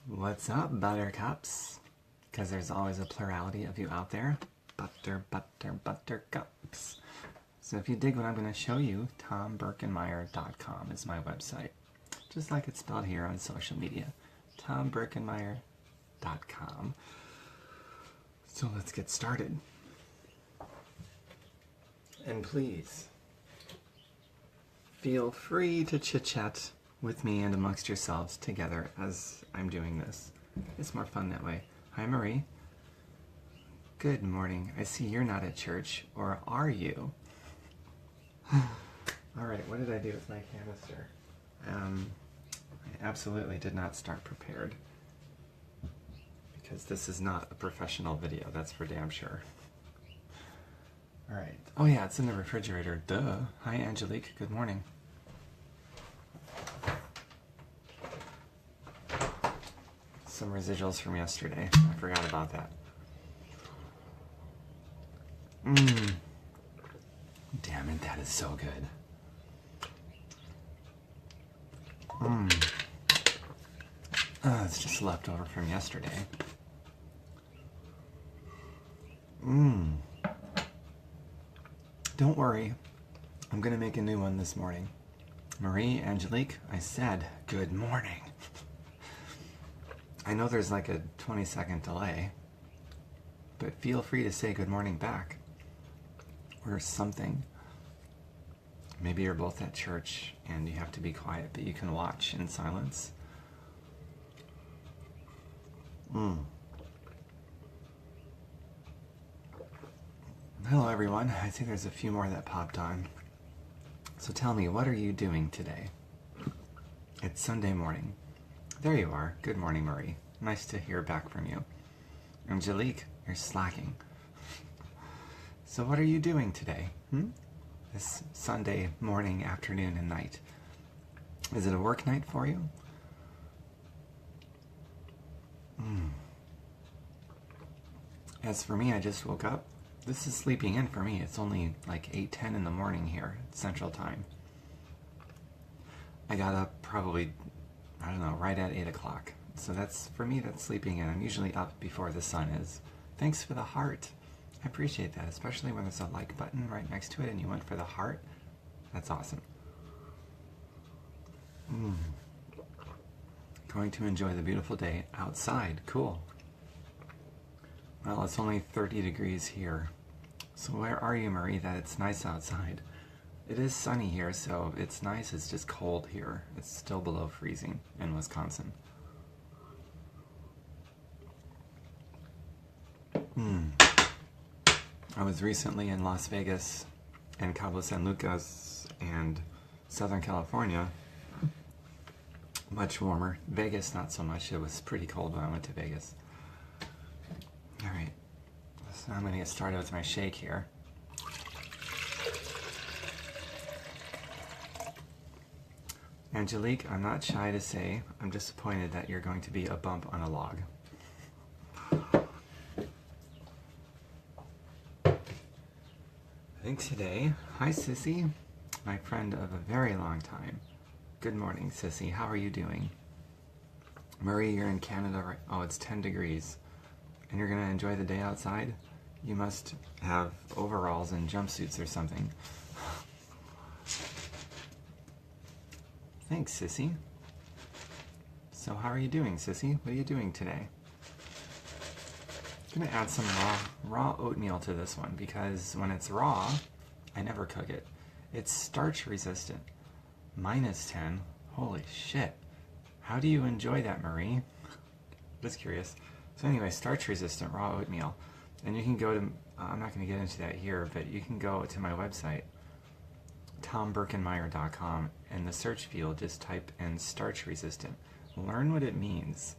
What's up, buttercups? Because there's always a plurality of you out there. Buttercups. So if you dig what I'm going to show you, tombirkenmeyer.com is my website. Just like it's spelled here on social media. tombirkenmeyer.com. So let's get started. And please, feel free to chit-chat with me and amongst yourselves together as I'm doing this. It's more fun that way. Hi, Marie. Good morning. I see you're not at church, or are you? Alright, what did I do with my canister? I absolutely did not start prepared. Because this is not a professional video, that's for damn sure. Alright. Oh yeah, it's in the refrigerator. Duh. Hi, Angelique. Good morning. Some residuals from yesterday. I forgot about that. Damn it, that is so good. It's just leftover from yesterday. Don't worry. I'm gonna make a new one this morning. Marie, Angelique, I said good morning. I know there's like a 20-second delay, but feel free to say good morning back. Or something. Maybe you're both at church and you have to be quiet, but you can watch in silence. Hello everyone. I see there's a few more that popped on. So tell me, what are you doing today? It's Sunday morning. There you are. Good morning, Marie. Nice to hear back from you. Angelique, you're slacking. So what are you doing today? This Sunday morning, afternoon, and night. Is it a work night for you? As for me, I just woke up. This is sleeping in for me. It's only like 8:10 in the morning here, Central Time. I got up probably, I don't know, right at 8 o'clock. So that's, for me, that's sleeping in. I'm usually up before the sun is. Thanks for the heart. I appreciate that, especially when there's a like button right next to it and you went for the heart. That's awesome. Going to enjoy the beautiful day outside. Cool. Well, it's only 30 degrees here. So where are you, Marie, that it's nice outside? It is sunny here, so it's nice. It's just cold here. It's still below freezing in Wisconsin. I was recently in Las Vegas and Cabo San Lucas and Southern California. Much warmer. Vegas, not so much. It was pretty cold when I went to Vegas. Alright, so I'm going to get started with my shake here. Angelique, I'm not shy to say I'm disappointed that you're going to be a bump on a log. I think today, hi Sissy, my friend of a very long time. Good morning, Sissy. How are you doing? Marie, you're in Canada, right? Oh, it's 10 degrees. And you're going to enjoy the day outside? You must have overalls and jumpsuits or something. Thanks, Sissy. So how are you doing, Sissy? What are you doing today? I'm going to add some raw oatmeal to this one because when it's raw, I never cook it. It's starch resistant. -10. Holy shit. How do you enjoy that, Marie? Just curious. So anyway, starch resistant raw oatmeal. And you can go to, I'm not going to get into that here, but you can go to my website, tombirkenmeyer.com, and the search field just type in starch resistant. Learn what it means.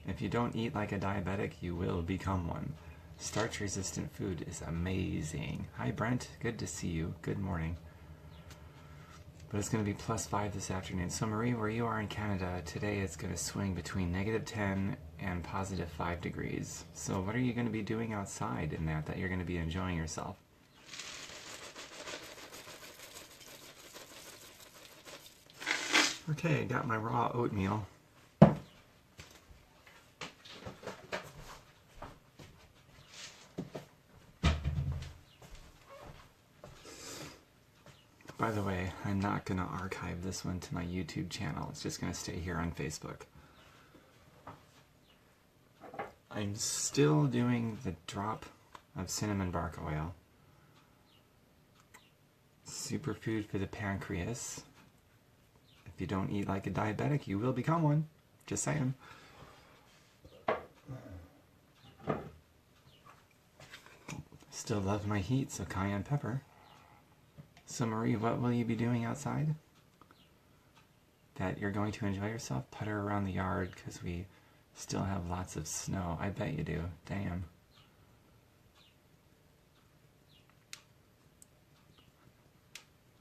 If you don't eat like a diabetic, you will become one. Starch resistant food is amazing. Hi Brent, good to see you. Good morning. But it's going to be +5 this afternoon. So Marie, where you are in Canada, today it's going to swing between -10 and +5 degrees. So what are you going to be doing outside in that you're going to be enjoying yourself? Okay, got my raw oatmeal. By the way, I'm not going to archive this one to my YouTube channel. It's just going to stay here on Facebook. I'm still doing the drop of cinnamon bark oil. Superfood for the pancreas. If you don't eat like a diabetic, you will become one. Just saying. Still love my heat, so cayenne pepper. So Marie, what will you be doing outside? That you're going to enjoy yourself? Putter around the yard because we still have lots of snow. I bet you do. Damn.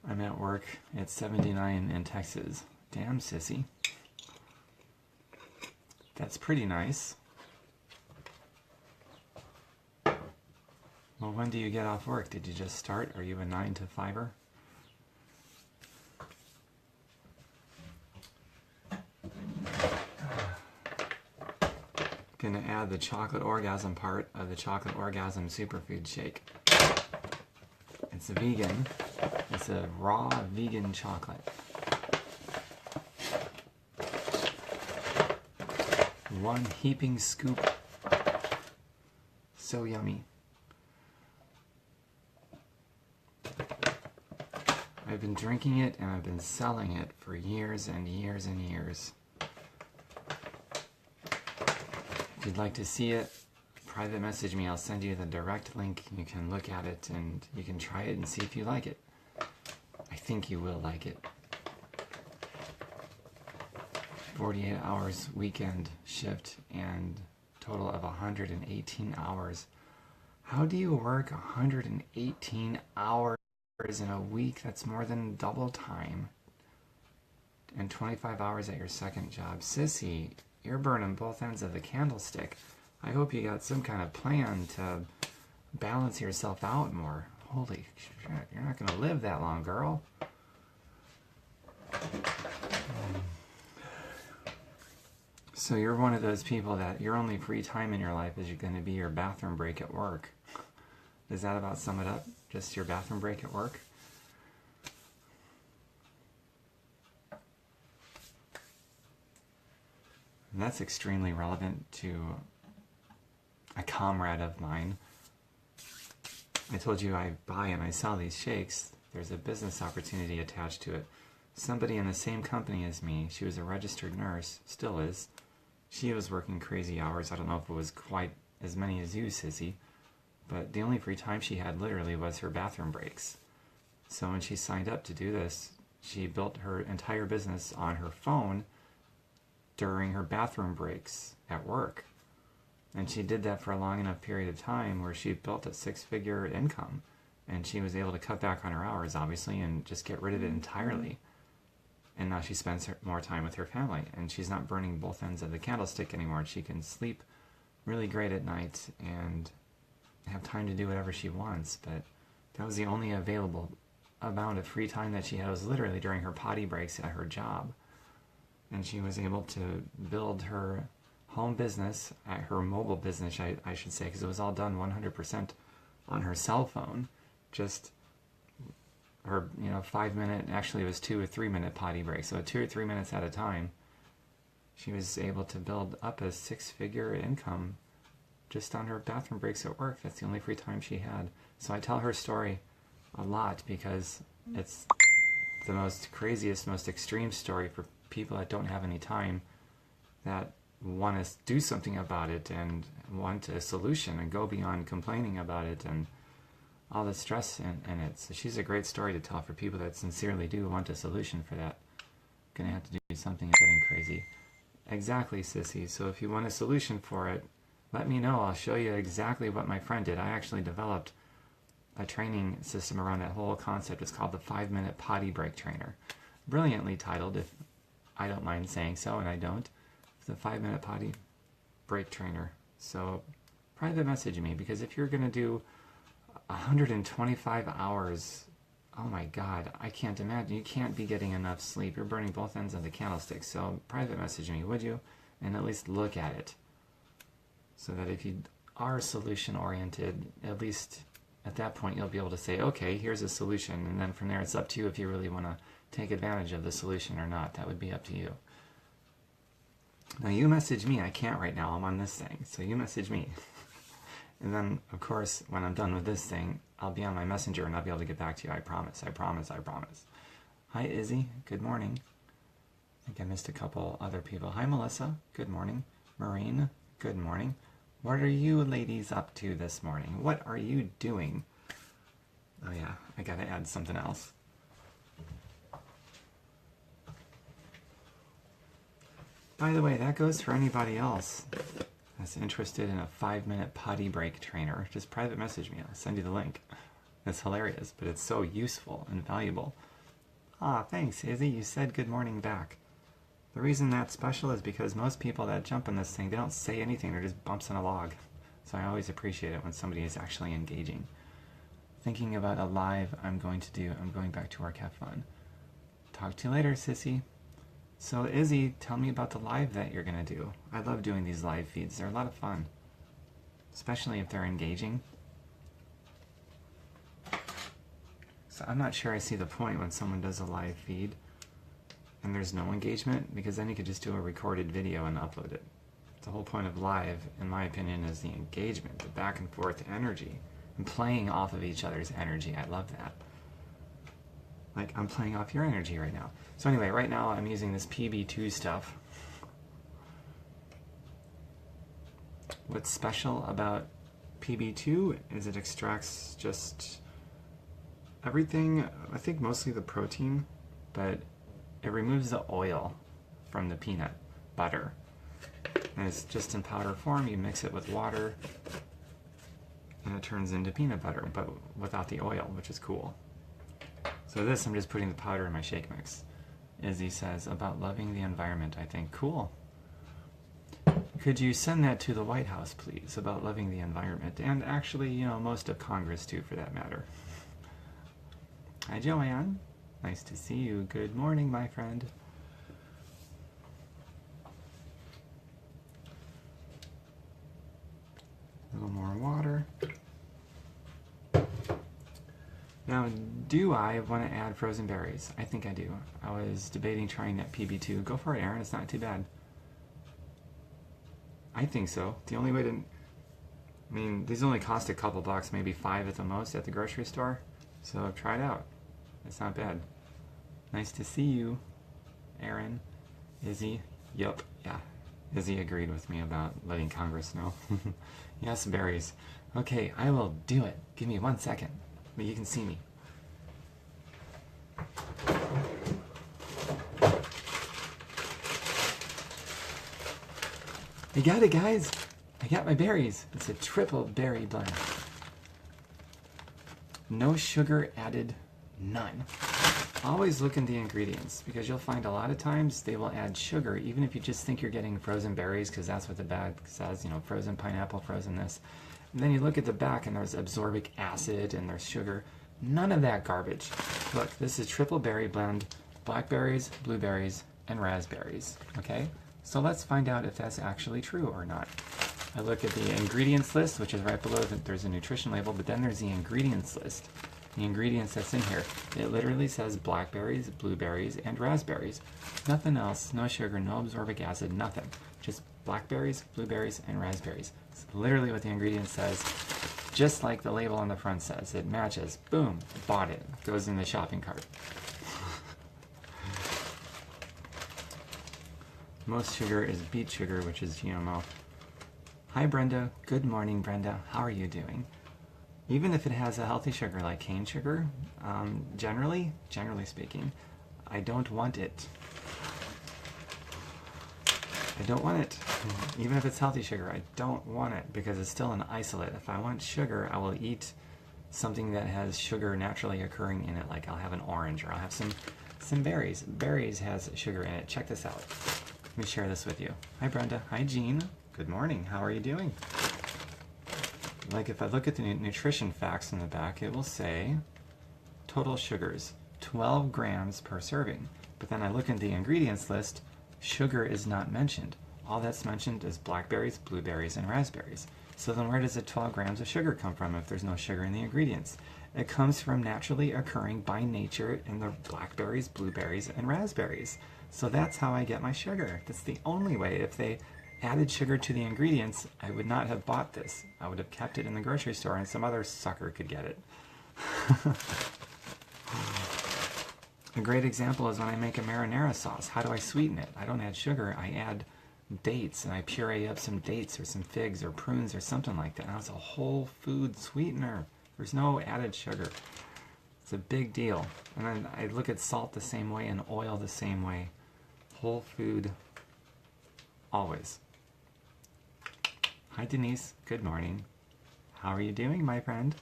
I'm at work. It's 79 in Texas. Damn, sissy. That's pretty nice. Well, when do you get off work? Did you just start? Are you a 9 to 5er? Gonna add the chocolate orgasm part of the chocolate orgasm superfood shake. It's vegan. It's a raw vegan chocolate. One heaping scoop. So yummy. I've been drinking it and I've been selling it for years and years and years. If you'd like to see it, private message me. I'll send you the direct link. You can look at it and you can try it and see if you like it. I think you will like it. 48 hours weekend shift and total of 118 hours. How do you work 118 hours in a week? That's more than double time. And 25 hours at your second job. Sissy, you're burning both ends of the candlestick. I hope you got some kind of plan to balance yourself out more. Holy shit, you're not going to live that long, girl. So you're one of those people that your only free time in your life is going to be your bathroom break at work. Does that about sum it up? Just your bathroom break at work? And that's extremely relevant to a comrade of mine. I told you I buy and I sell these shakes. There's a business opportunity attached to it. Somebody in the same company as me, she was a registered nurse, still is. She was working crazy hours. I don't know if it was quite as many as you, sissy, but the only free time she had literally was her bathroom breaks. So when she signed up to do this, she built her entire business on her phone during her bathroom breaks at work. And she did that for a long enough period of time where she built a 6-figure income. And she was able to cut back on her hours, obviously, and just get rid of it entirely. And now she spends more time with her family. And she's not burning both ends of the candlestick anymore. She can sleep really great at night and have time to do whatever she wants. But that was the only available amount of free time that she had, was literally during her potty breaks at her job. And she was able to build her home business, her mobile business, I should say, because it was all done 100% on her cell phone. Just her, 5-minute, actually it was 2 or 3 minute potty break. So 2 or 3 minutes at a time, she was able to build up a 6-figure income just on her bathroom breaks at work. That's the only free time she had. So I tell her story a lot because it's the most craziest, most extreme story for people that don't have any time, that want to do something about it and want a solution and go beyond complaining about it and all the stress in it. So she's a great story to tell for people that sincerely do want a solution for that. Gonna have to do something getting crazy. Exactly, sissy. So if you want a solution for it, let me know. I'll show you exactly what my friend did. I actually developed a training system around that whole concept. It's called the 5-minute potty break trainer. Brilliantly titled, if I don't mind saying so, and I don't. It's the 5-minute potty break trainer. So private message me, because if you're going to do 125 hours, oh my God, I can't imagine. You can't be getting enough sleep. You're burning both ends of the candlestick. So private message me, would you? And at least look at it. So that if you are solution oriented, at least at that point you'll be able to say, okay, here's a solution, and then from there it's up to you if you really want to take advantage of the solution or not. That would be up to you. Now you message me. I can't right now. I'm on this thing. So you message me. And then, of course, when I'm done with this thing, I'll be on my messenger and I'll be able to get back to you. I promise. I promise. I promise. Hi, Izzy. Good morning. I think I missed a couple other people. Hi, Melissa. Good morning. Maureen. Good morning. What are you ladies up to this morning? What are you doing? Oh yeah, I gotta add something else. By the way, that goes for anybody else that's interested in a 5-minute potty break trainer. Just private message me. I'll send you the link. It's hilarious, but it's so useful and valuable. Ah, thanks, Izzy. You said good morning back. The reason that's special is because most people that jump on this thing, they don't say anything. They're just bumps in a log. So I always appreciate it when somebody is actually engaging. Thinking about a live I'm going to do. I'm going back to work. Have fun. Talk to you later, sissy. So Izzy, tell me about the live that you're going to do. I love doing these live feeds. They're a lot of fun. Especially if they're engaging. So I'm not sure I see the point when someone does a live feed and there's no engagement, because then you could just do a recorded video and upload it. The whole point of live, in my opinion, is the engagement, the back and forth energy, and playing off of each other's energy. I love that. Like, I'm playing off your energy right now. So anyway, right now I'm using this PB2 stuff. What's special about PB2 is it extracts just everything, I think mostly the protein, but it removes the oil from the peanut butter. And it's just in powder form. You mix it with water and it turns into peanut butter, but without the oil, which is cool. So this, I'm just putting the powder in my shake mix. Izzy says, about loving the environment, I think. Cool. Could you send that to the White House, please, about loving the environment? And actually, you know, most of Congress, too, for that matter. Hi, Joanne. Nice to see you. Good morning, my friend. A little more water. Now, do I want to add frozen berries? I think I do. I was debating trying that PB2. Go for it, Aaron. It's not too bad. I think so. The only way to... I mean, these only cost a couple bucks, maybe $5 at the most at the grocery store. So try it out. It's not bad. Nice to see you, Aaron. Izzy? Yup. Yeah. Izzy agreed with me about letting Congress know. Yes, berries. Okay, I will do it. Give me 1 second. But you can see me. I got it, guys. I got my berries. It's a triple berry blend. No sugar added, none. Always look in the ingredients, because you'll find a lot of times they will add sugar, even if you just think you're getting frozen berries, because that's what the bag says, you know, frozen pineapple, frozen this. And then you look at the back and there's absorbic acid and there's sugar. None of that garbage. Look, this is triple berry blend, blackberries, blueberries, and raspberries, okay? So let's find out if that's actually true or not. I look at the ingredients list, which is right below, there's a nutrition label, but then there's the ingredients list. The ingredients that's in here, it literally says blackberries, blueberries, and raspberries. Nothing else, no sugar, no absorbic acid, nothing. Just blackberries, blueberries, and raspberries. It's literally what the ingredient says, just like the label on the front says. It matches. Boom, bought it. Goes in the shopping cart. Most sugar is beet sugar, which is GMO. Hi, Brenda. Good morning, Brenda. How are you doing? Even if it has a healthy sugar like cane sugar, generally speaking, I don't want it. I don't want it. Even if it's healthy sugar, I don't want it because it's still an isolate. If I want sugar, I will eat something that has sugar naturally occurring in it, like I'll have an orange or I'll have some berries. Berries has sugar in it. Check this out. Let me share this with you. Hi, Brenda. Hi, Jean. Good morning. How are you doing? Like if I look at the nutrition facts in the back, it will say total sugars, 12 grams per serving. But then I look at the ingredients list, sugar is not mentioned. all that's mentioned is blackberries, blueberries, and raspberries. So then where does the 12 grams of sugar come from if there's no sugar in the ingredients? It comes from naturally occurring by nature in the blackberries, blueberries, and raspberries. So that's how I get my sugar. That's the only way. If they added sugar to the ingredients, I would not have bought this. I would have kept it in the grocery store and some other sucker could get it. A great example is when I make a marinara sauce. How do I sweeten it? I don't add sugar. I add dates, and I puree up some dates or some figs or prunes or something like that. Now it's a whole food sweetener. There's no added sugar. It's a big deal. And then I look at salt the same way and oil the same way. Whole food, always. Hi Denise, good morning. How are you doing, my friend?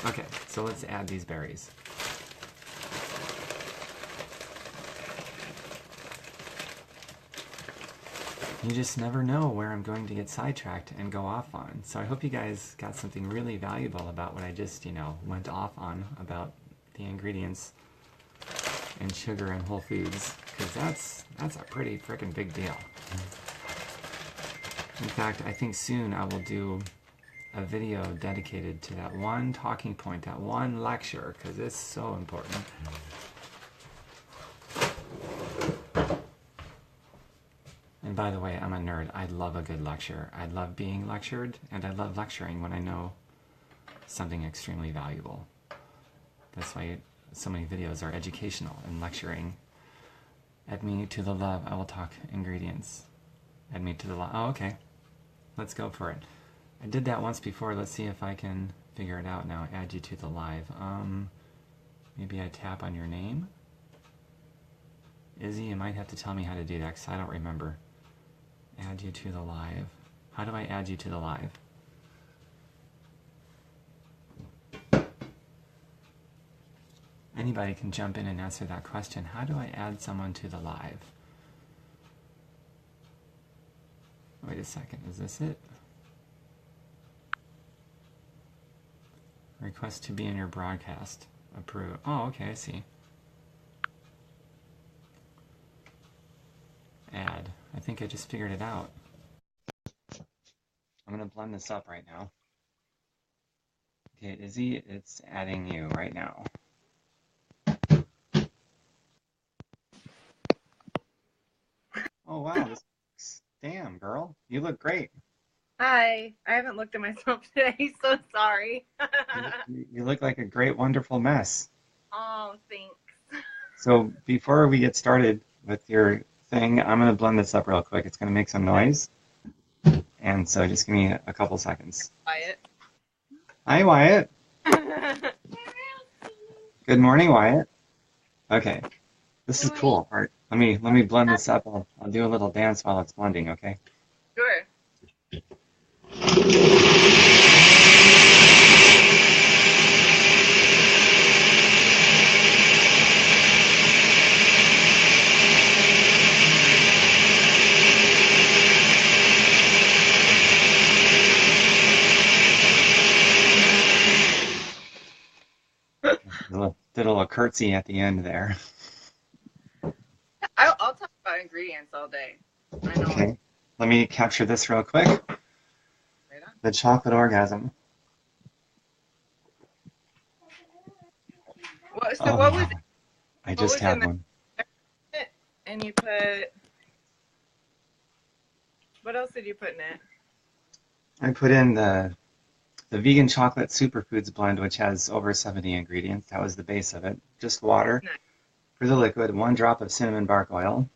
Okay, so let's add these berries. You just never know where I'm going to get sidetracked and go off on. So I hope you guys got something really valuable about what I just, went off on about the ingredients and sugar and whole foods, because that's a pretty freaking big deal. In fact, I think soon I will do a video dedicated to that one talking point, that one lecture, because it's so important. And by the way, I'm a nerd. I love a good lecture. I love being lectured, and I love lecturing when I know something extremely valuable. That's why so many videos are educational and lecturing. Add me to the love. I will talk ingredients. Add me to the love. Oh, okay. Let's go for it. I did that once before. Let's see if I can figure it out now. Add you to the live. Maybe I tap on your name. Izzy, you might have to tell me how to do that because I don't remember. Add you to the live. How do I add you to the live? Anybody can jump in and answer that question. How do I add someone to the live? Wait a second, is this it? Request to be in your broadcast. Approve. Oh, okay, I see. Add. I think I just figured it out. I'm going to blend this up right now. Okay, Izzy, it's adding you right now. Oh, wow. Damn, girl. You look great. Hi. I haven't looked at myself today, so sorry. You look like a great, wonderful mess. Oh, thanks. So before we get started with your thing, I'm going to blend this up real quick. It's going to make some noise. And so just give me a couple seconds. Wyatt. Hi, Wyatt. Good morning, Wyatt. Okay. This is cool. All right, let me blend this up. I'll do a little dance while it's blending, okay? Sure. Did a little curtsy at the end there. I'll talk about ingredients all day. I know. Okay. Let me capture this real quick. Right on. The chocolate orgasm. What was it? I just had one. And you put... What else did you put in it? I put in the vegan chocolate superfoods blend, which has over 70 ingredients. That was the base of it. Just water. Nice. For the liquid, 1 drop of cinnamon bark oil,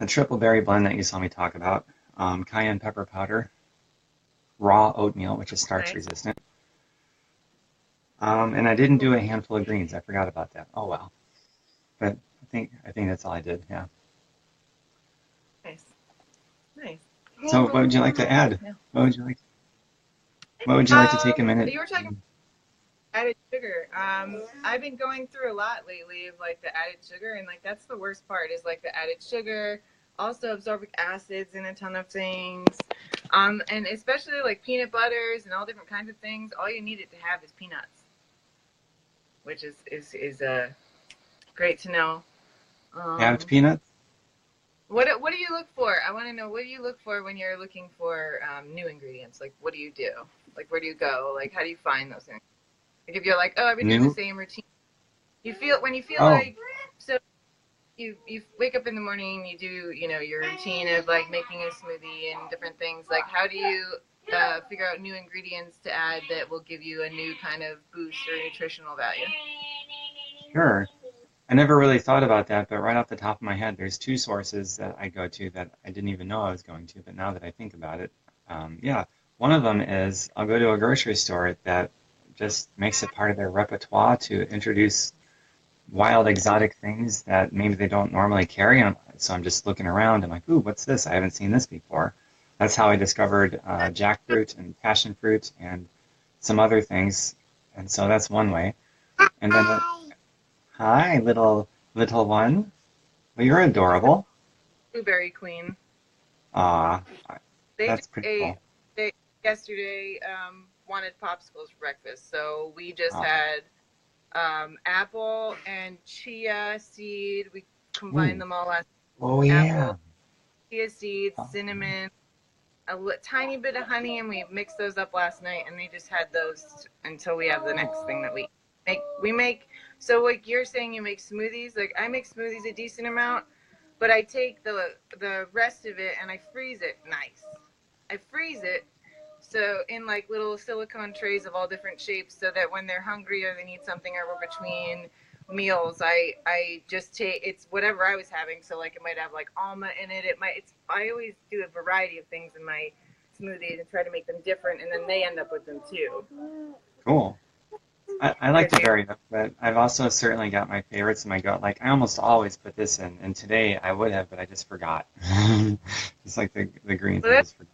a triple berry blend that you saw me talk about, cayenne pepper powder, raw oatmeal, which is starch resistant. And I didn't do a handful of greens. I forgot about that. Oh well. But I think that's all I did. Yeah. Nice. So what would you like to add? Yeah. What would you like to take a minute? You were talking added sugar. I've been going through a lot lately of like the added sugar, and like that's the worst part is like the added sugar, also absorbic acids in a ton of things, and especially like peanut butters and all different kinds of things. All you need it to have is peanuts, which is great to know. Halved peanuts? What do you look for? I want to know, what do you look for when you're looking for new ingredients? Like, what do you do? Like, where do you go? Like, how do you find those things? Like, if you're like, oh, I've been doing the New? same routine. You feel when you feel Oh, like, so you wake up in the morning, you do, you know, your routine of like making a smoothie and different things. Like, how do you figure out new ingredients to add that will give you a new kind of boost or nutritional value? sure. I never really thought about that, but right off the top of my head, there's two sources that I go to that I didn't even know I was going to, but now that I think about it, yeah, one of them is I'll go to a grocery store that just makes it part of their repertoire to introduce wild, exotic things that maybe they don't normally carry. And so I'm just looking around and like, ooh, what's this? I haven't seen this before. That's how I discovered jackfruit and passion fruit and some other things. And so that's one way. And then, hi, little one. Well, you're adorable. Blueberry Queen. Ah, They that's just pretty ate cool. they yesterday wanted popsicles for breakfast, so we just Ah, had apple and chia seed. We combined ooh, them all last. oh Apple, yeah. chia seeds, Oh, cinnamon, tiny bit of honey, and we mixed those up last night. And they just had those until we have the next thing that we make. We make so like you're saying, you make smoothies. Like I make smoothies a decent amount, but I take the rest of it and I freeze it nice. I freeze it so in like little silicone trays of all different shapes, so that when they're hungry or they need something, or we're between meals, I just take it's whatever I was having. So like it might have like almond in it. It might it's I always do a variety of things in my smoothies and try to make them different, and then they end up with them too. cool. I like to Did you? vary them, but I've also certainly got my favorites in my gut. Like I almost always put this in, and today I would have, but I just forgot. Just like the greens, Well, I that's just forgot.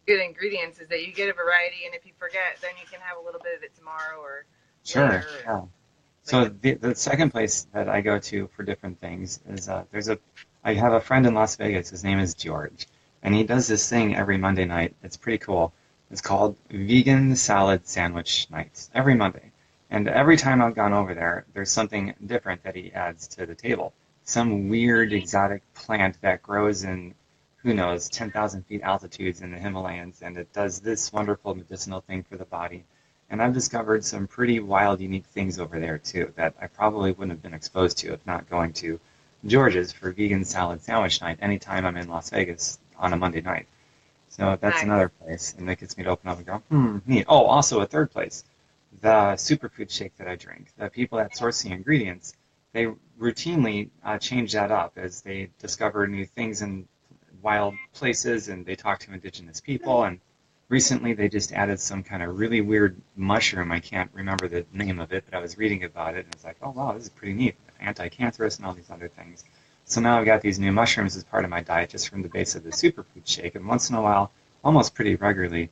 good ingredients is that you get a variety, and if you forget, then you can have a little bit of it tomorrow or Sure, later. Or yeah. like So that. the second place that I go to for different things is I have a friend in Las Vegas. His name is George, and he does this thing every Monday night. It's pretty cool. It's called Vegan Salad Sandwich Nights every Monday. And every time I've gone over there, there's something different that he adds to the table. Some weird exotic plant that grows in, who knows, 10,000 feet altitudes in the Himalayas, and it does this wonderful medicinal thing for the body. And I've discovered some pretty wild, unique things over there too that I probably wouldn't have been exposed to if not going to George's for vegan salad sandwich night anytime I'm in Las Vegas on a Monday night. So that's Nice. another place, and that gets me to open up and go, neat. Oh, also a third place, the superfood shake that I drink. The people that source the ingredients, they routinely change that up as they discover new things in wild places and they talk to indigenous people. And recently they just added some kind of really weird mushroom. I can't remember the name of it, but I was reading about it and it's like, oh wow, this is pretty neat. Anti-cancerous and all these other things. So now I've got these new mushrooms as part of my diet just from the base of the superfood shake. And once in a while, almost pretty regularly,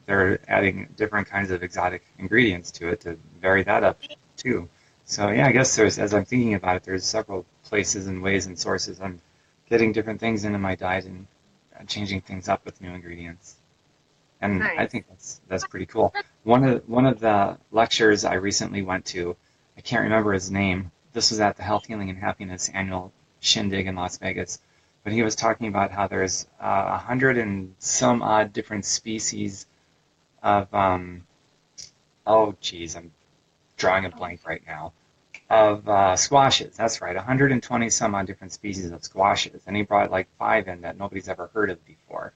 they're adding different kinds of exotic ingredients to it to vary that up too. So yeah, I guess as I'm thinking about it, there's several places and ways and sources I'm getting different things into my diet and changing things up with new ingredients. And I Nice. think that's pretty cool. One of the lectures I recently went to, I can't remember his name. This was at the Health, Healing, and Happiness annual shindig in Las Vegas. But he was talking about how there's 100 and some odd different species of oh geez, I'm drawing a blank right now of squashes. That's right, 120 some odd different species of squashes, and he brought like five in that nobody's ever heard of before,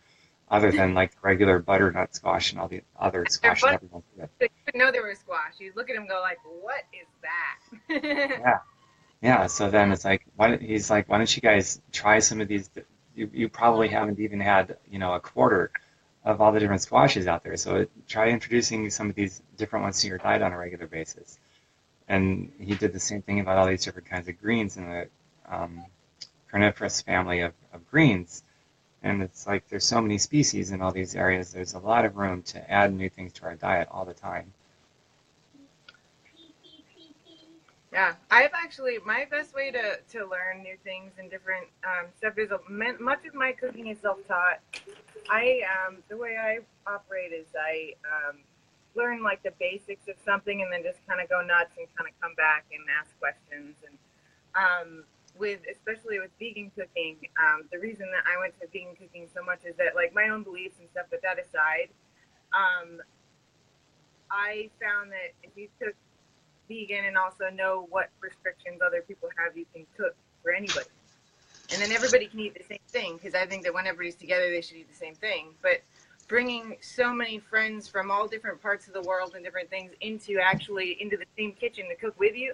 other than like regular butternut squash and all the other They're squashes fun. everyone's with. You didn't know they were a squash. You look at them and go like, what is that? Yeah, yeah. So then it's like, he's like, why don't you guys try some of these? You probably haven't even had a quarter of all the different squashes out there. So try introducing some of these different ones to your diet on a regular basis. And he did the same thing about all these different kinds of greens in the um, carnivorous family of greens. And it's like there's so many species in all these areas. There's a lot of room to add new things to our diet all the time. Yeah, I've actually my best way to learn new things and different stuff is much of my cooking is self-taught. I the way I operate is I learn like the basics of something and then just kind of go nuts and kind of come back and ask questions. And especially with vegan cooking, the reason that I went to vegan cooking so much is that like my own beliefs and stuff, but that aside, um, I found that if you cook vegan and also know what restrictions other people have, you can cook for anybody. And then everybody can eat the same thing, because I think that when everybody's together, they should eat the same thing. But bringing so many friends from all different parts of the world and different things into the same kitchen to cook with you,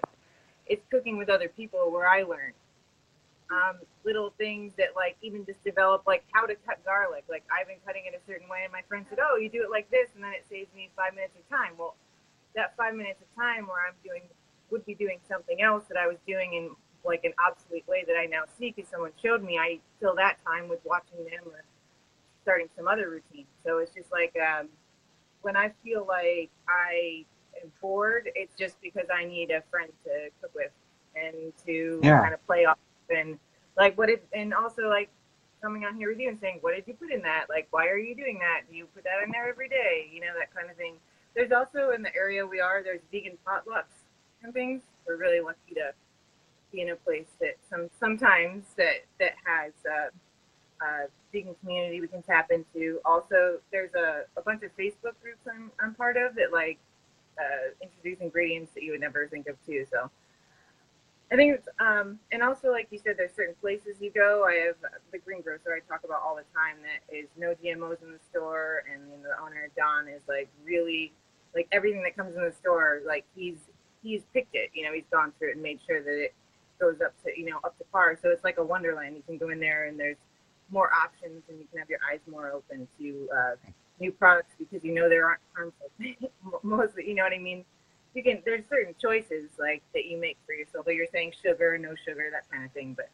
it's cooking with other people where I learned little things that like even just develop, like how to cut garlic. Like I've been cutting it a certain way, and my friend said, "Oh, you do it like this, and then it saves me 5 minutes of time." Well, that 5 minutes of time where would be doing something else that I was doing in like an obsolete way that I now see because someone showed me. I fill that time with watching them or starting some other routine. So it's just like when I feel like I am bored, it's just because I need a friend to cook with and to kind of play off. And like and also like coming on here with you and saying, what did you put in that? Like, why are you doing that? Do you put that in there every day? You know, that kind of thing. There's also in the area there's vegan potlucks and things. We're really lucky to be in a place that sometimes that has a vegan community we can tap into. Also, there's a bunch of Facebook groups I'm part of that like introduce ingredients that you would never think of too. So I think it's and also like you said, there's certain places you go. I have the greengrocer I talk about all the time that is no GMOs in the store, and the owner Don is like really like everything that comes in the store, like he's picked it. You know, he's gone through it and made sure that it goes up to par. So it's like a wonderland. You can go in there and there's more options, and you can have your eyes more open to new products because they aren't harmful. Mostly, you know what I mean? There's certain choices like that you make for yourself. But you're saying sugar, no sugar, that kind of thing. But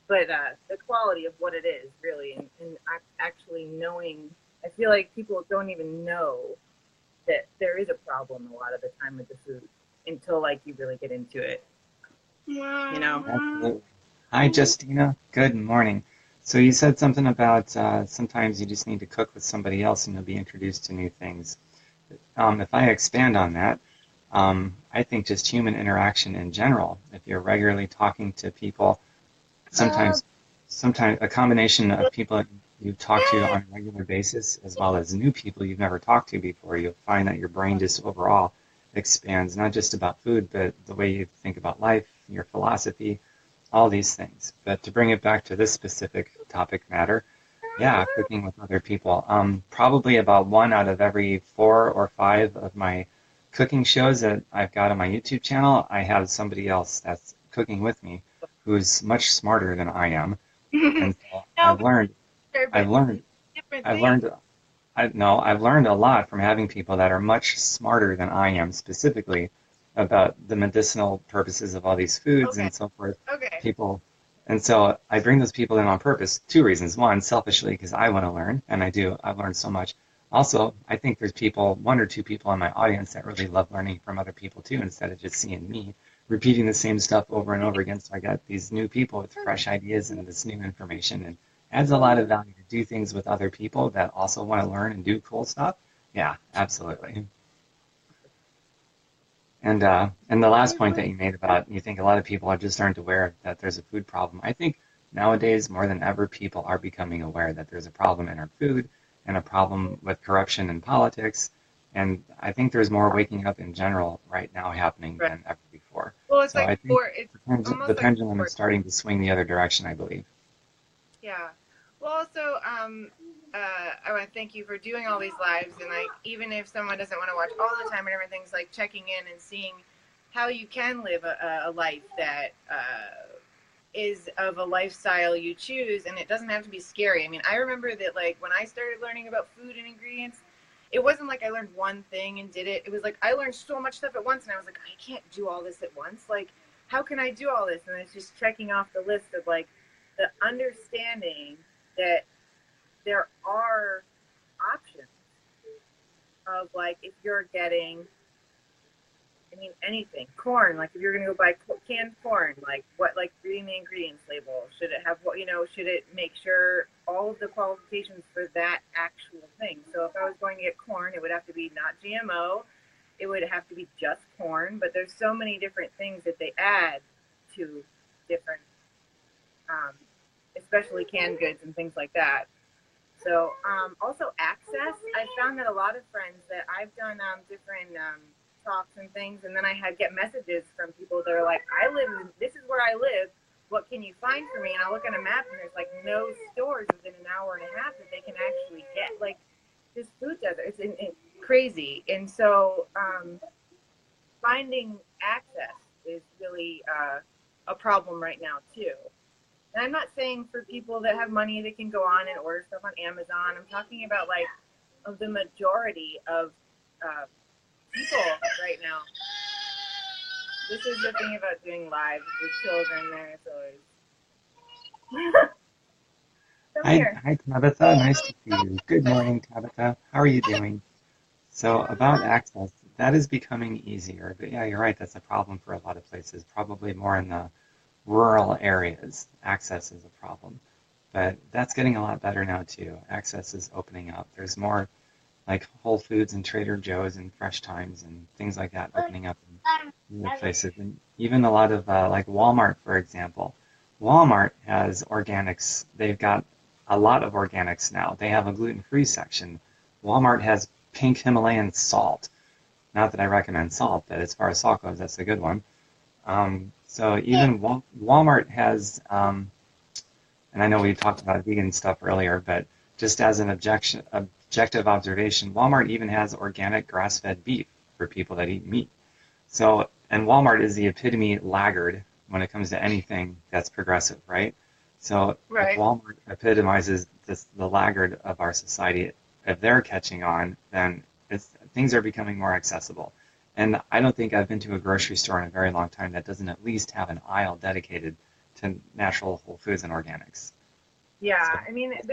the quality of what it is really, and actually knowing, I feel like people don't even know that there is a problem a lot of the time with the food until like you really get into it. You know? Absolutely. Hi, Justina. Good morning. So you said something about sometimes you just need to cook with somebody else and you'll be introduced to new things. If I expand on that, I think just human interaction in general, if you're regularly talking to people, sometimes a combination of people you talk to on a regular basis as well as new people you've never talked to before, you'll find that your brain just overall expands, not just about food, but the way you think about life, your philosophy, all these things. But to bring it back to this specific topic matter, yeah, cooking with other people. Probably about 1 out of every 4 or 5 of my cooking shows that I've got on my YouTube channel, I have somebody else that's cooking with me who's much smarter than I am. And so I've learned a lot from having people that are much smarter than I am, specifically about the medicinal purposes of all these foods and so forth. People, and so I bring those people in on purpose. 2 reasons. 1, selfishly, because I want to learn, and I do. I've learned so much. Also, I think there's 1 or 2 people in my audience that really love learning from other people too, instead of just seeing me repeating the same stuff over and over again. So I got these new people with fresh ideas and this new information, and adds a lot of value to do things with other people that also want to learn and do cool stuff. Yeah, absolutely. And the last point that you made about you think a lot of people just aren't aware that there's a food problem. I think nowadays more than ever people are becoming aware that there's a problem in our food and a problem with corruption in politics. And I think there's more waking up in general right now happening than ever before. Well, it's so like I think the pendulum is starting to swing the other direction, I believe. Yeah. Well, also, I want to thank you for doing all these lives, and like even if someone doesn't want to watch all the time and everything's like checking in and seeing how you can live a life that is of a lifestyle you choose, and it doesn't have to be scary. I mean, I remember that like when I started learning about food and ingredients, it wasn't like I learned one thing and did it. It was like I learned so much stuff at once, and I was like, I can't do all this at once. Like, how can I do all this? And it's just checking off the list of like the understanding that there are options of like if you're getting, I mean, anything, corn, like if you're going to go buy canned corn, like what, like reading the ingredients label, should it have what, should it make sure all of the qualifications for that actual thing? So if I was going to get corn, it would have to be not GMO, it would have to be just corn, but there's so many different things that they add to different especially canned goods and things like that. So also access. I found that a lot of friends that I've done different talks and things, and then I had get messages from people that are like, this is where I live. What can you find for me? And I look at a map and there's like no stores within an hour and a half that they can actually get. Like this food desert, it's crazy. And so finding access is really a problem right now too. And I'm not saying for people that have money that can go on and order stuff on Amazon. I'm talking about like of the majority of people right now. This is the thing about doing lives with children. There, it's always. Come here. Hi, Tabitha. Nice to see you. Good morning, Tabitha. How are you doing? So about access, that is becoming easier. But yeah, you're right. That's a problem for a lot of places. Probably more in the rural areas. Access is a problem. But that's getting a lot better now too. Access is opening up. There's more like Whole Foods and Trader Joe's and Fresh Times and things like that opening up in other places. And even a lot of like Walmart, for example. Walmart has organics. They've got a lot of organics now. They have a gluten-free section. Walmart has pink Himalayan salt. Not that I recommend salt, but as far as salt goes, that's a good one. So even Walmart has, and I know we talked about vegan stuff earlier, but just as an objective observation, Walmart even has organic grass-fed beef for people that eat meat. So, and Walmart is the epitome laggard when it comes to anything that's progressive, right? So Right. If Walmart epitomizes the laggard of our society, if they're catching on, then things are becoming more accessible. And I don't think I've been to a grocery store in a very long time that doesn't at least have an aisle dedicated to natural whole foods and organics. Yeah, So, I mean, it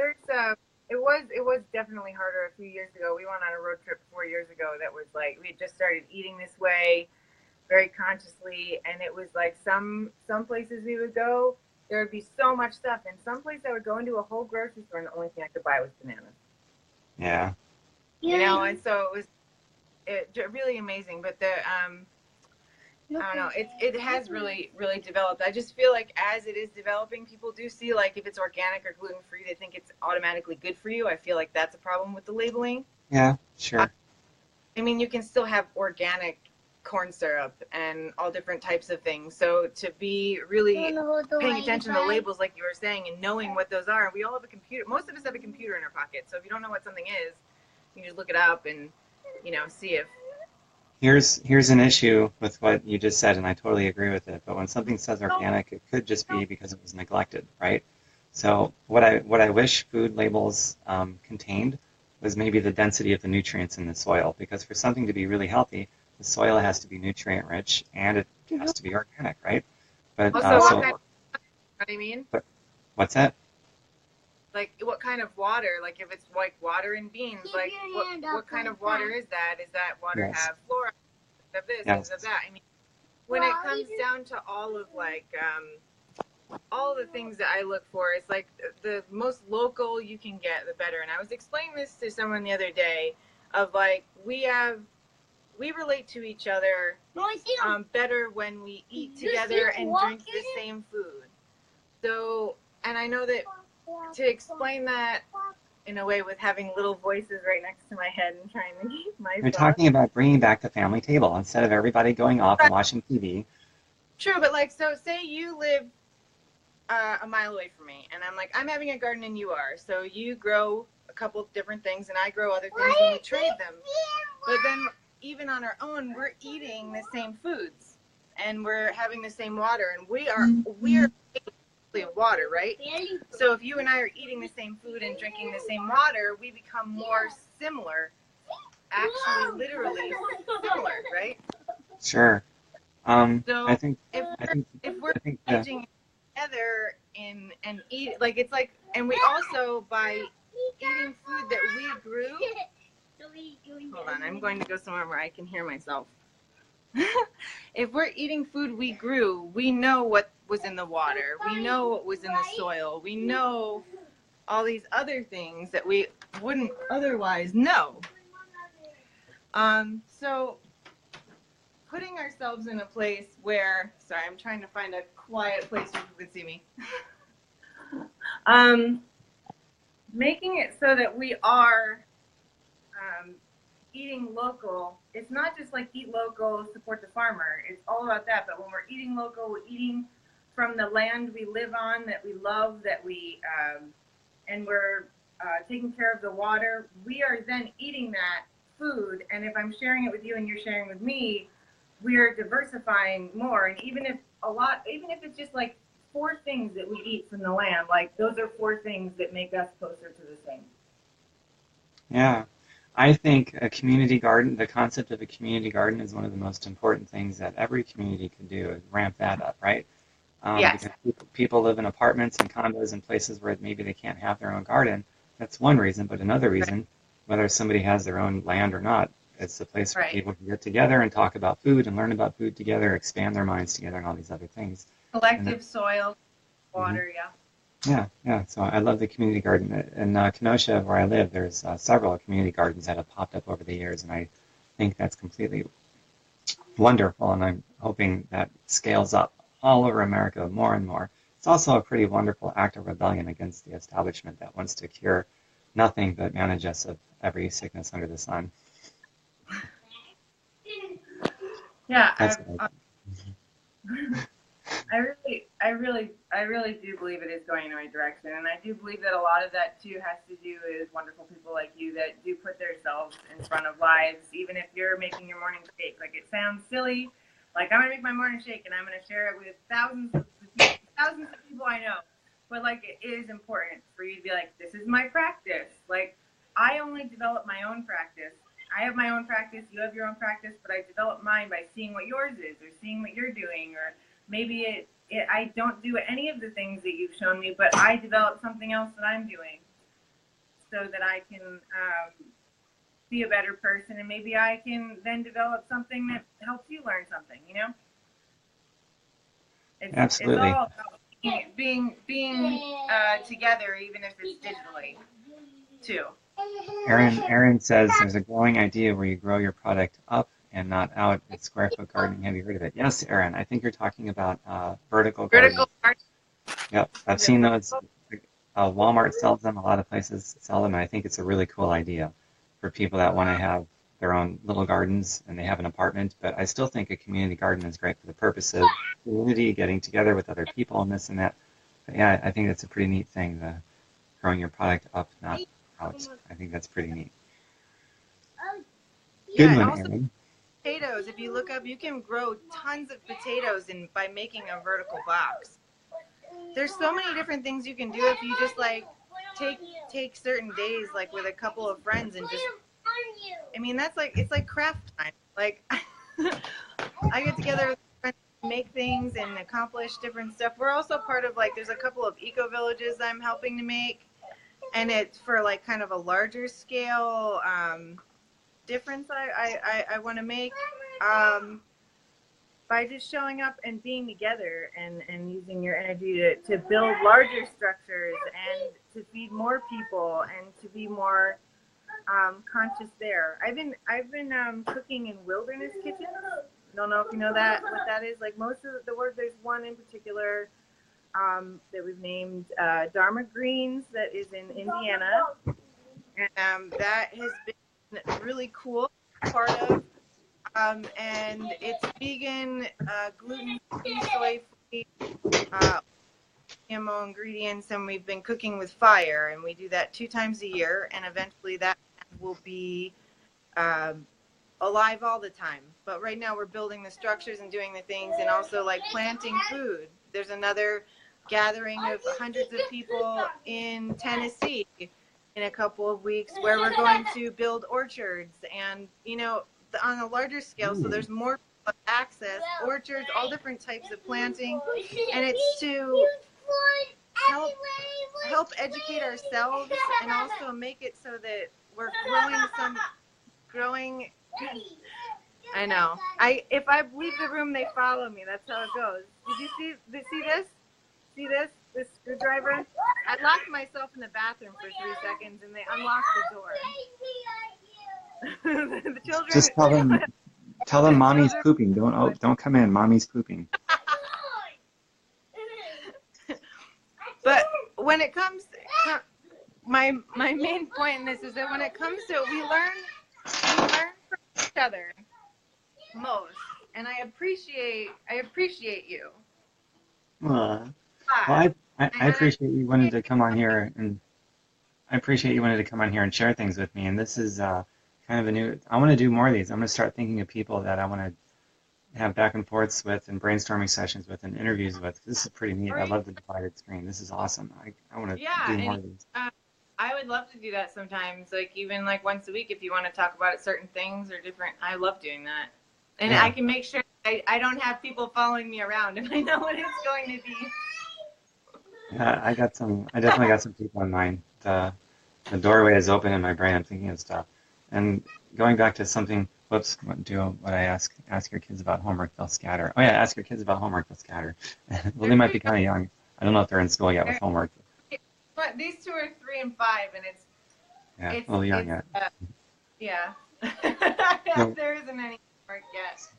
was definitely harder a few years ago. We went on a road trip 4 years ago that was like we had just started eating this way very consciously, and it was like some places we would go, there would be so much stuff, and some place I would go into a whole grocery store and the only thing I could buy was bananas. yeah. You know, and so it really amazing. But I don't know, it has really developed. I just feel like as it is developing, people do see like if it's organic or gluten free, they think it's automatically good for you. I feel like that's a problem with the labeling. Yeah, sure. I mean, you can still have organic corn syrup and all different types of things. So to be really paying attention to the labels, like you were saying, and knowing what those are. We all have a computer. Most of us have a computer in our pocket. So if you don't know what something is, you can just look it up and, see if. Here's an issue with what you just said, and I totally agree with it. But when something says organic, it could just be because it was neglected, right? So what I wish food labels contained was maybe the density of the nutrients in the soil, because for something to be really healthy, the soil has to be nutrient rich and it has to be organic, right? But Also, what I mean? What's that? Like what kind of water? Like if it's like water in beans, like what kind of water is that? Is that water Yes. have fluoride? Of this, Yes. of that? I mean, when it comes down to all of like all the things that I look for, it's like the most local you can get, the better. And I was explaining this to someone the other day of like we relate to each other better when we eat together and drink the same food. So, and I know that to explain that in a way with having little voices right next to my head and trying to keep my You're talking about bringing back the family table instead of everybody going off and watching TV. True, but like, so say you live a mile away from me, and I'm like, I'm having a garden and you are. So you grow a couple different things, and I grow other things, and we trade them. But then, even on our own, we're eating the same foods, and we're having the same water, and we're of water, right? So if you and I are eating the same food and drinking the same water, we become more similar. Actually, literally similar, right? Sure. So I think if we're aging together and eat, like it's like, and we also by eating food that we grew. Hold on, I'm going to go somewhere where I can hear myself. If we're eating food we grew, we know what was in the water. We know what was in the soil. We know all these other things that we wouldn't otherwise know. So putting ourselves in a place where, sorry, I'm trying to find a quiet place where people can see me. Making it so that we are eating local. It's not just like eat local, support the farmer. It's all about that. But when we're eating local, we're eating from the land we live on, that we love, that we, and we're taking care of the water. We are then eating that food. And if I'm sharing it with you and you're sharing with me, we are diversifying more. And even if it's just like 4 things that we eat from the land, like those are 4 things that make us closer to the same. Yeah. I think a community garden, the concept of a community garden is one of the most important things that every community can do, is ramp that up, right? Yes. Because people live in apartments and condos and places where maybe they can't have their own garden. That's one reason, but another reason, whether somebody has their own land or not, it's a place where people can get together and talk about food and learn about food together, expand their minds together, and all these other things. Collective soil, water, Yeah. So I love the community garden. In Kenosha, where I live, there's several community gardens that have popped up over the years, and I think that's completely wonderful, and I'm hoping that scales up all over America more and more. It's also a pretty wonderful act of rebellion against the establishment that wants to cure nothing but manage us of every sickness under the sun. Yeah. That's I really do believe it is going in the right direction, and I do believe that a lot of that too has to do with wonderful people like you that do put themselves in front of lives, even if you're making your morning shake. Like, it sounds silly, like I'm gonna make my morning shake and I'm gonna share it with thousands of people I know, but like, it is important for you to be like, this is my practice. Like, I only develop my own practice. I have my own practice, you have your own practice, but I develop mine by seeing what yours is, or seeing what you're doing, or maybe I don't do any of the things that you've shown me, but I develop something else that I'm doing so that I can be a better person, and maybe I can then develop something that helps you learn something, you know? Absolutely. It's all about being together, even if it's digitally, too. Aaron says there's a growing idea where you grow your product up and not out. It's square foot gardening. Have you heard of it? Yes, Aaron. I think you're talking about vertical gardening. Vertical gardening. Yep, I've seen those. Walmart sells them. A lot of places sell them. And I think it's a really cool idea for people that want to have their own little gardens and they have an apartment. But I still think a community garden is great for the purpose of community, getting together with other people and this and that. But yeah, I think that's a pretty neat thing, the growing your product up, not out. I think that's pretty neat. Good one, Aaron. Potatoes, if you look up, you can grow tons of potatoes by making a vertical box. There's so many different things you can do if you just like take certain days, like with a couple of friends, and just, I mean, that's like, it's like craft time. Like, I get together with friends to make things and accomplish different stuff. We're also part of, like, there's a couple of eco villages I'm helping to make, and it's for like kind of a larger scale difference I want to make by just showing up and being together and using your energy to build larger structures and to feed more people and to be more conscious there. I've been cooking in wilderness kitchens. Don't know if you know what that is. Like, most of the work, there's one in particular that we've named Dharma Greens that is in Indiana, and that has been really cool part of, and it's vegan, gluten-free, soy-free, GMO ingredients, and we've been cooking with fire, and we do that 2 times a year, and eventually that will be alive all the time. But right now we're building the structures and doing the things, and also like planting food. There's another gathering of hundreds of people in Tennessee in a couple of weeks where we're going to build orchards, and, you know, on a larger scale, so there's more access, orchards, all different types of planting, and it's to help educate ourselves and also make it so that we're growing. I know. If I leave the room, they follow me. That's how it goes. Did you see this? See this? This screwdriver? I locked myself in the bathroom for 3 seconds, and they unlocked the door. The children. Just tell them mommy's pooping. Don't come in. Mommy's pooping. But when it comes, my main point in this is that when it comes to it, we learn from each other most, and I appreciate you. Well, I appreciate you wanting to come on here, and I appreciate you wanting to come on here and share things with me. And this is kind of a new. I want to do more of these. I'm going to start thinking of people that I want to have back and forths with, and brainstorming sessions with, and interviews with. This is pretty neat. I love the divided screen. This is awesome. I want to do more of these. I would love to do that sometimes, like even like once a week if you want to talk about certain things or different. I love doing that. And I can make sure I don't have people following me around if I know what it's going to be. Yeah, I definitely got some people in mind. The doorway is open in my brain. I'm thinking of stuff. And going back to something, whoops, what I ask your kids about homework, they'll scatter. Oh yeah, ask your kids about homework, they'll scatter. Well, they might be kind of young. I don't know if they're in school yet with homework. But these two are 3 and 5, and it's a little young yet. Yeah. There isn't any homework yet.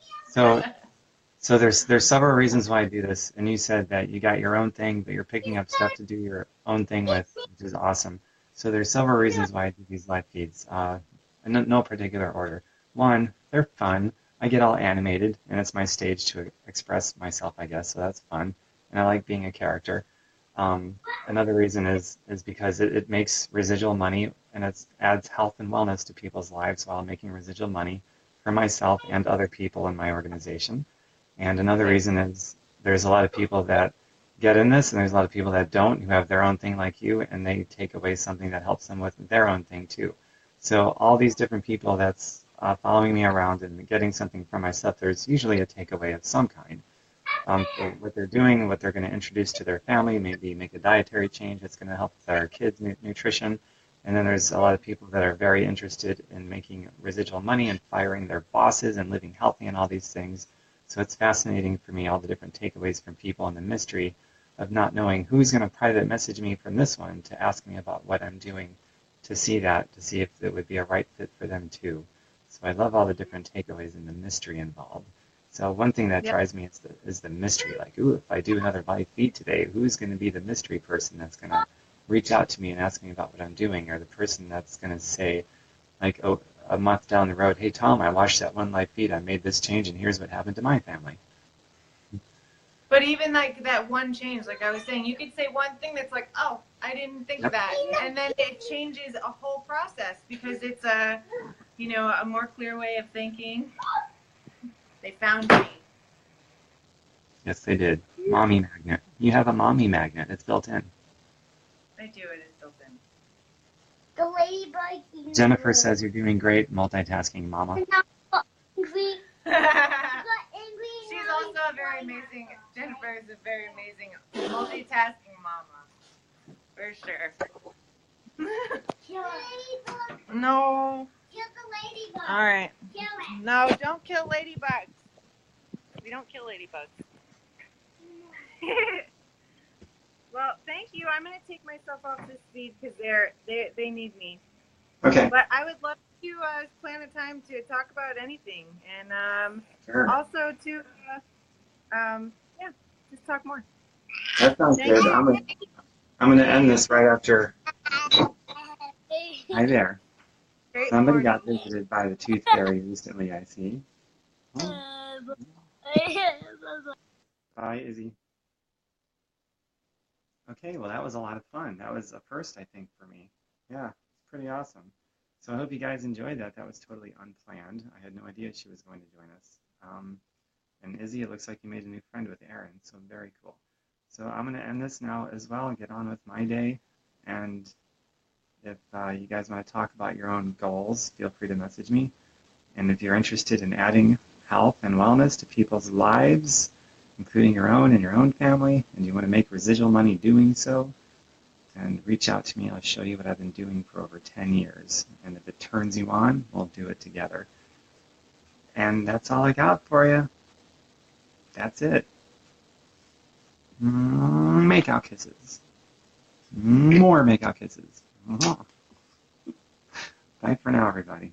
So there's several reasons why I do this, and you said that you got your own thing, but you're picking up stuff to do your own thing with, which is awesome. So there's several reasons why I do these live feeds, in no particular order. One, they're fun. I get all animated, and it's my stage to express myself, I guess, so that's fun. And I like being a character. Another reason is because it makes residual money, and it adds health and wellness to people's lives while making residual money for myself and other people in my organization. And another reason is there's a lot of people that get in this, and there's a lot of people that don't, who have their own thing like you, and they take away something that helps them with their own thing too. So all these different people that's following me around and getting something from my stuff, there's usually a takeaway of some kind. For what they're doing, what they're going to introduce to their family, maybe make a dietary change that's going to help their kids' nutrition. And then there's a lot of people that are very interested in making residual money and firing their bosses and living healthy and all these things. So it's fascinating for me, all the different takeaways from people and the mystery of not knowing who's going to private message me from this one to ask me about what I'm doing, to see if it would be a right fit for them too. So I love all the different takeaways and the mystery involved. So one thing that drives me is the mystery. Like, ooh, if I do another live feed today, who's going to be the mystery person that's going to reach out to me and ask me about what I'm doing, or the person that's going to say, like, oh, a month down the road, hey Tom, I watched that one live feed, I made this change, and here's what happened to my family. But even like that one change, like I was saying, you could say one thing that's like, oh, I didn't think of that, and then it changes a whole process because it's a more clear way of thinking. They found me. Yes, they did. Mommy magnet. You have a mommy magnet. It's built in. I do. It is built in. The ladybug. Jennifer says you're doing great multitasking, Mama. Angry. She's also a very amazing. Jennifer is a very amazing multitasking mama, for sure. Kill ladybug. No. Kill the ladybug. All right. Kill it. No, don't kill ladybugs. We don't kill ladybugs. Well, thank you. I'm going to take myself off this feed because they need me. Okay. But I would love to plan a time to talk about anything, and Sure. also to just talk more. That sounds good. I'm going to end this right after. Hi there. Great Somebody morning. got visited by the tooth fairy recently, I see. Oh. Bye, Izzy. Okay, well, that was a lot of fun. That was a first, I think, for me. Yeah, it's pretty awesome. So I hope you guys enjoyed that. That was totally unplanned. I had no idea she was going to join us. And Izzy, it looks like you made a new friend with Aaron, so very cool. So I'm going to end this now as well and get on with my day. And if you guys want to talk about your own goals, feel free to message me. And if you're interested in adding health and wellness to people's lives, including your own and your own family, and you want to make residual money doing so, then reach out to me. I'll show you what I've been doing for over 10 years. And if it turns you on, we'll do it together. And that's all I got for you. That's it. Make-out kisses. More make-out kisses. Bye for now, everybody.